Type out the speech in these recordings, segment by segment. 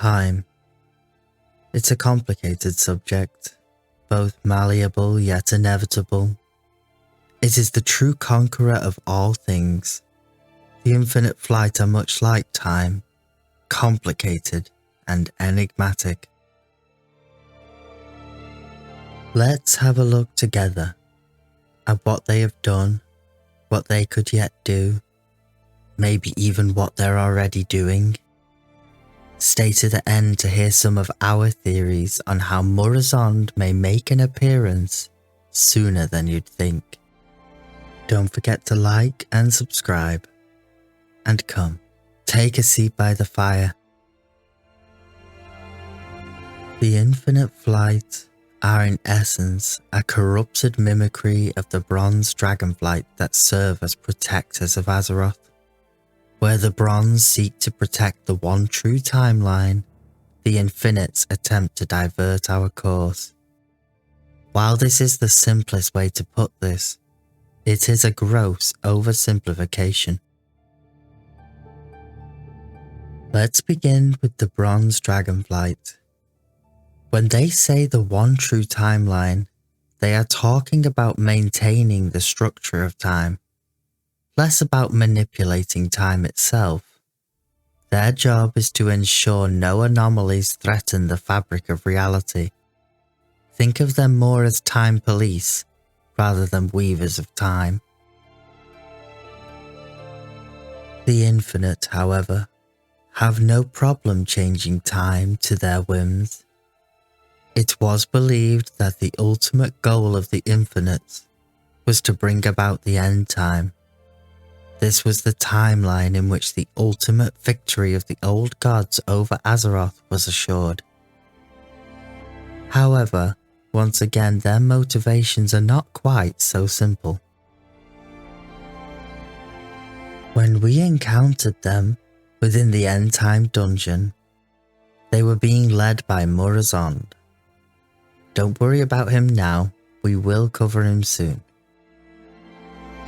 Time. It's a complicated subject, both malleable yet inevitable. It is the true conqueror of all things. The infinite flight are much like time, complicated and enigmatic. Let's have a look together at what they have done, what they could yet do, maybe even what they're already doing. Stay to the end to hear some of our theories on how Murozond may make an appearance sooner than you'd think. Don't forget to like and subscribe. And come, take a seat by the fire. The infinite flight are in essence a corrupted mimicry of the bronze dragonflight that serve as protectors of Azeroth. Where the bronze seek to protect the one true timeline, the infinites attempt to divert our course. While this is the simplest way to put this, it is a gross oversimplification. Let's begin with the bronze dragonflight. When they say the one true timeline, they are talking about maintaining the structure of time, less about manipulating time itself. Their job is to ensure no anomalies threaten the fabric of reality. Think of them more as time police rather than weavers of time. The infinite, however, have no problem changing time to their whims. It was believed that the ultimate goal of the infinite was to bring about the end time. This was the timeline in which the ultimate victory of the old gods over Azeroth was assured. However, once again their motivations are not quite so simple. When we encountered them within the end time dungeon, they were being led by Murozond. Don't worry about him now, we will cover him soon.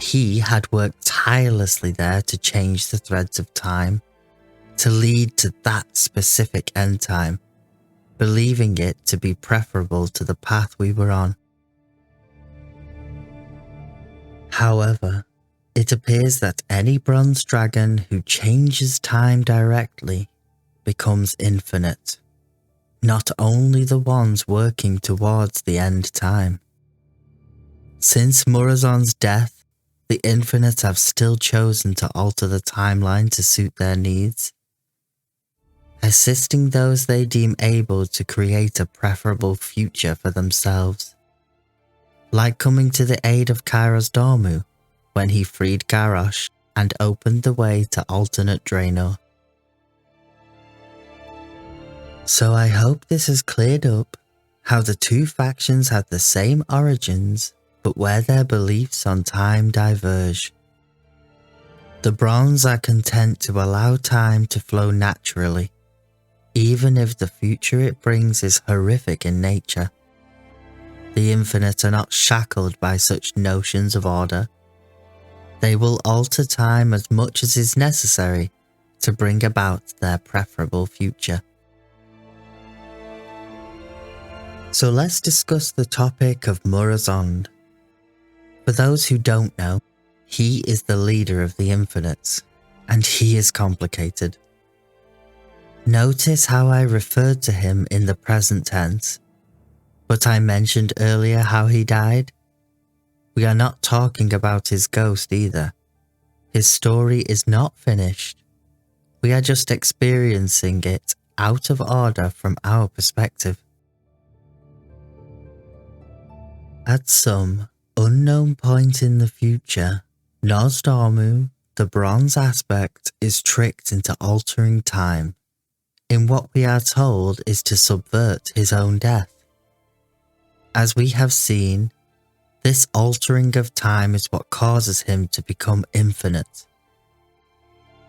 He had worked tirelessly there to change the threads of time, to lead to that specific end time, believing it to be preferable to the path we were on. However, it appears that any bronze dragon who changes time directly becomes infinite, not only the ones working towards the end time. Since Murozond's death, the infinite have still chosen to alter the timeline to suit their needs, assisting those they deem able to create a preferable future for themselves, like coming to the aid of Kairos Dormu when he freed Garrosh and opened the way to alternate Draenor. So I hope this has cleared up how the two factions had the same origins, but where their beliefs on time diverge. The bronze are content to allow time to flow naturally, even if the future it brings is horrific in nature. The infinite are not shackled by such notions of order. They will alter time as much as is necessary to bring about their preferable future. So let's discuss the topic of Murozond. For those who don't know, he is the leader of the infinites, and he is complicated. Notice how I referred to him in the present tense, but I mentioned earlier how he died. We are not talking about his ghost either. His story is not finished. We are just experiencing it out of order from our perspective. At some unknown point in the future, Nosdormu, the bronze aspect, is tricked into altering time, in what we are told is to subvert his own death. As we have seen, this altering of time is what causes him to become infinite.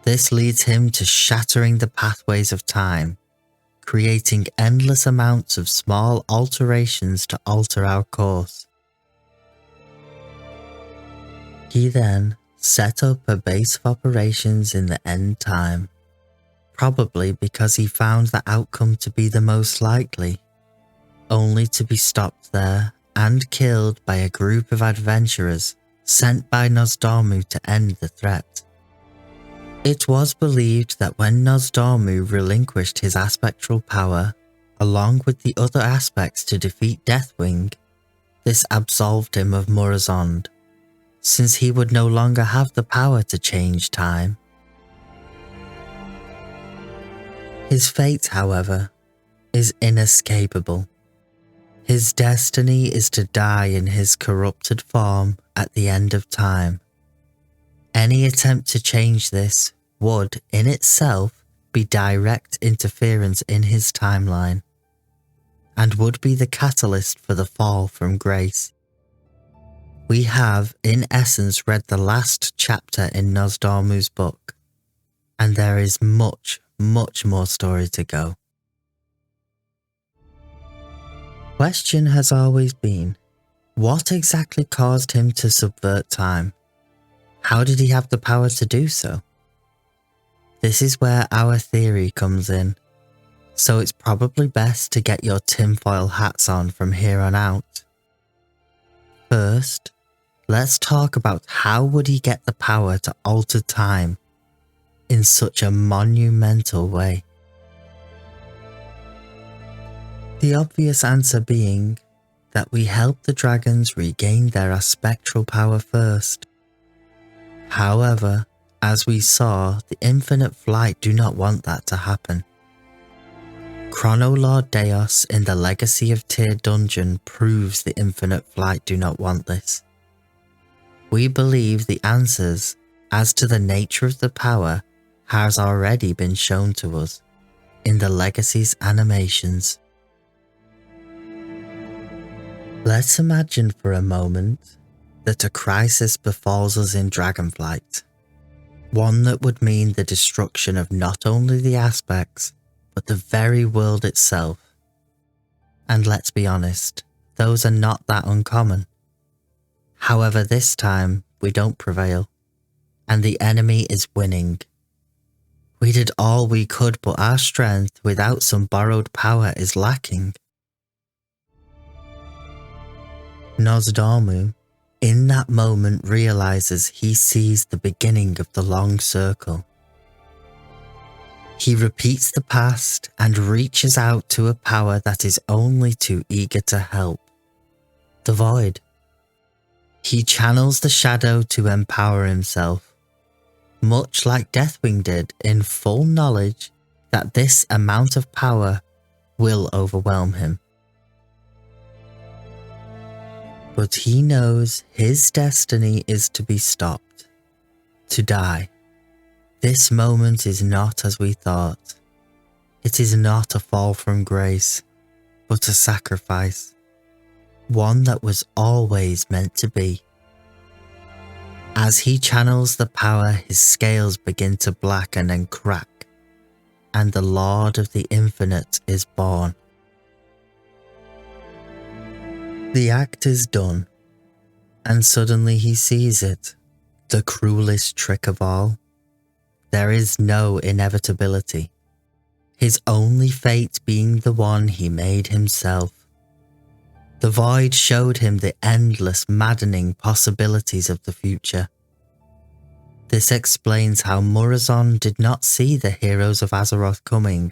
This leads him to shattering the pathways of time, creating endless amounts of small alterations to alter our course. He then set up a base of operations in the end time, probably because he found the outcome to be the most likely, only to be stopped there and killed by a group of adventurers sent by Nozdormu to end the threat. It was believed that when Nozdormu relinquished his aspectral power, along with the other aspects to defeat Deathwing, this absolved him of Murozond, since he would no longer have the power to change time. His fate, however, is inescapable. His destiny is to die in his corrupted form at the end of time. Any attempt to change this would, in itself, be direct interference in his timeline, and would be the catalyst for the fall from grace. We have, in essence, read the last chapter in Nozdormu's book, and there is much more story to go. Question has always been, what exactly caused him to subvert time? How did he have the power to do so? This is where our theory comes in, so it's probably best to get your tinfoil hats on from here on out. First, let's talk about how would he get the power to alter time in such a monumental way. The obvious answer being that we help the dragons regain their aspectral power first. However, as we saw, the Infinite Flight do not want that to happen. Chronoloord Deos in the Legacy of Tyr dungeon proves the Infinite Flight do not want this. We believe the answers as to the nature of the power has already been shown to us in the Legacy's animations. Let's imagine for a moment that a crisis befalls us in Dragonflight, one that would mean the destruction of not only the aspects, but the very world itself. And let's be honest, those are not that uncommon. However, this time we don't prevail, and the enemy is winning. We did all we could, but our strength without some borrowed power is lacking. Nozdormu, in that moment, realizes he sees the beginning of the long circle. He repeats the past and reaches out to a power that is only too eager to help. The Void. He channels the shadow to empower himself, much like Deathwing did, in full knowledge that this amount of power will overwhelm him. But he knows his destiny is to be stopped, to die. This moment is not as we thought. It is not a fall from grace, but a sacrifice, one that was always meant to be. As he channels the power, his scales begin to blacken and crack, and the Lord of the Infinite is born. The act is done, and suddenly he sees it, the cruelest trick of all. There is no inevitability, his only fate being the one he made himself. The Void showed him the endless, maddening possibilities of the future. This explains how Murozond did not see the heroes of Azeroth coming,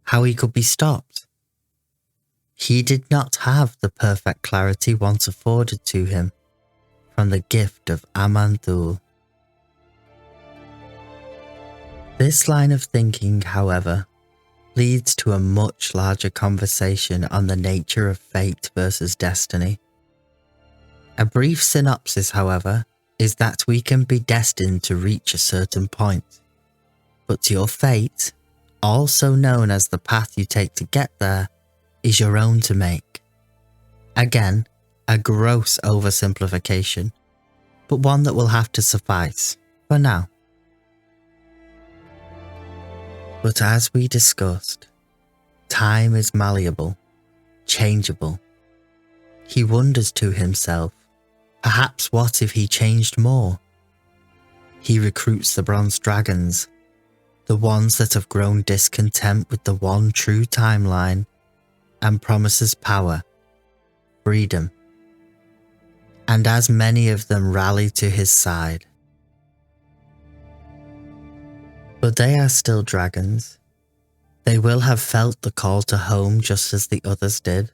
how he could be stopped. He did not have the perfect clarity once afforded to him from the gift of Aman'Thul. This line of thinking, however, leads to a much larger conversation on the nature of fate versus destiny. A brief synopsis, however, is that we can be destined to reach a certain point, but your fate, also known as the path you take to get there, is your own to make. Again, a gross oversimplification, but one that will have to suffice for now. But as we discussed, time is malleable, changeable. He wonders to himself, perhaps what if he changed more? He recruits the bronze dragons. the ones that have grown discontent with the one true timeline and promises power, freedom. And as many of them rally to his side. But they are still dragons. They will have felt the call to home just as the others did.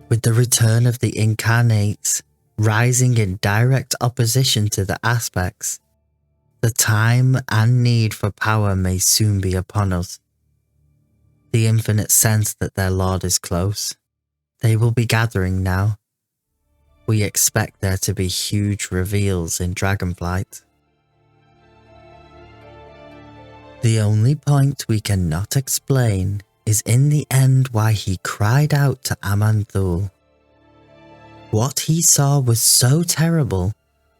With the return of the incarnates rising in direct opposition to the aspects, the time and need for power may soon be upon us. The infinite sense that their lord is close. They will be gathering now. We expect there to be huge reveals in Dragonflight. The only point we cannot explain is in the end why he cried out to Aman'Thul. What he saw was so terrible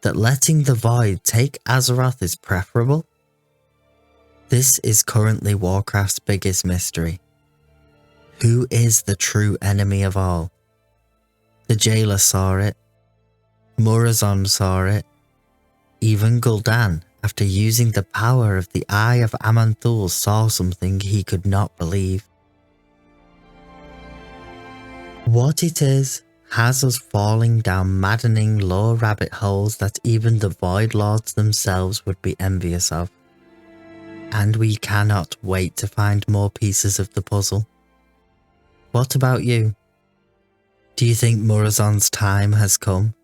that letting the void take Azeroth is preferable? This is currently Warcraft's biggest mystery. Who is the true enemy of all? The jailer saw it. Murozond saw it. Even Gul'dan, after using the power of the Eye of Aman'Thul, saw something he could not believe. What it is has us falling down maddening lore rabbit holes that even the Void Lords themselves would be envious of. And we cannot wait to find more pieces of the puzzle. What about you? Do you think Murozond's time has come?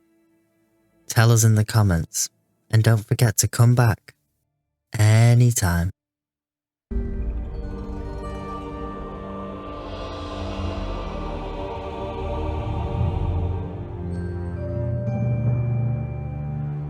Tell us in the comments, and don't forget to come back anytime.